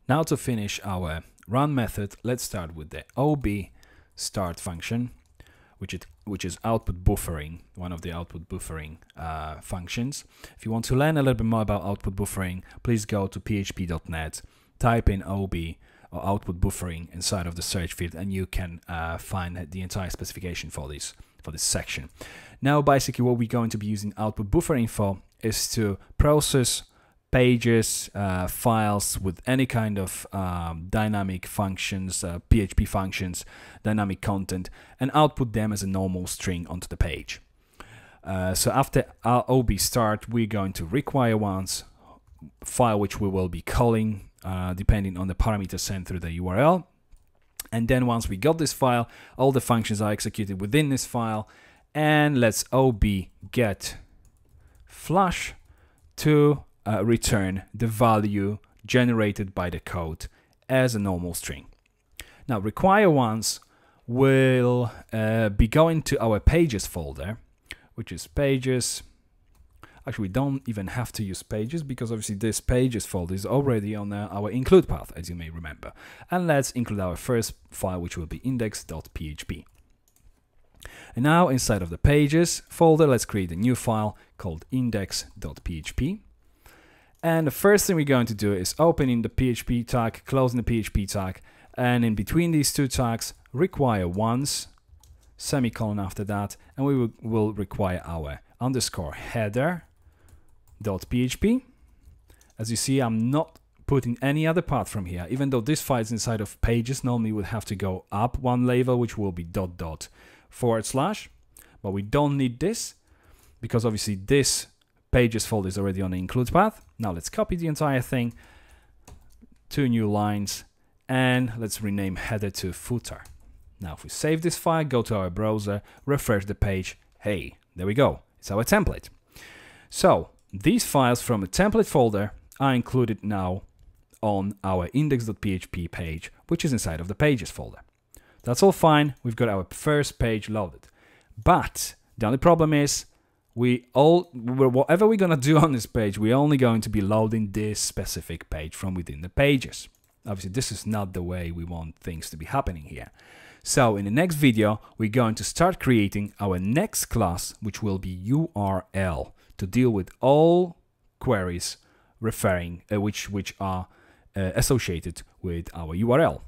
Now to finish our run method, let's start with the ob start function, which is output buffering, one of the output buffering functions. If you want to learn a little bit more about output buffering, please go to php.net, type in ob or output buffering inside of the search field, and you can find the entire specification for this section. Now, basically, what we're going to be using output buffering for is to process pages, files with any kind of dynamic functions, PHP functions, dynamic content, and output them as a normal string onto the page. So after our ob start, we're going to require once file, which we will be calling depending on the parameters sent through the URL. And then once we got this file, all the functions are executed within this file. And let's ob get flush to return the value generated by the code as a normal string. Now, require once will be going to our pages folder, which is pages. Actually, we don't even have to use pages because obviously this pages folder is already on our include path, as you may remember. And let's include our first file, which will be index.php. And now inside of the pages folder, let's create a new file called index.php. And the first thing we're going to do is opening the PHP tag, closing the PHP tag, and in between these two tags, require once, semicolon after that, and we will require our underscore header.php. As you see, I'm not putting any other path from here, even though this file is inside of pages. Normally would have to go up one level, which will be .. But we don't need this because obviously this pages folder is already on the include path. Now let's copy the entire thing, 2 new lines, and let's rename header to footer. Now if we save this file, go to our browser, refresh the page, hey, there we go, it's our template. So these files from the template folder are included now on our index.php page, which is inside of the pages folder. That's all fine, we've got our first page loaded. But the only problem is whatever we're gonna do on this page, we're only going to be loading this specific page from within the pages. Obviously, this is not the way we want things to be happening here. So in the next video, we're going to start creating our next class, which will be URL, to deal with all queries referring which are associated with our URL.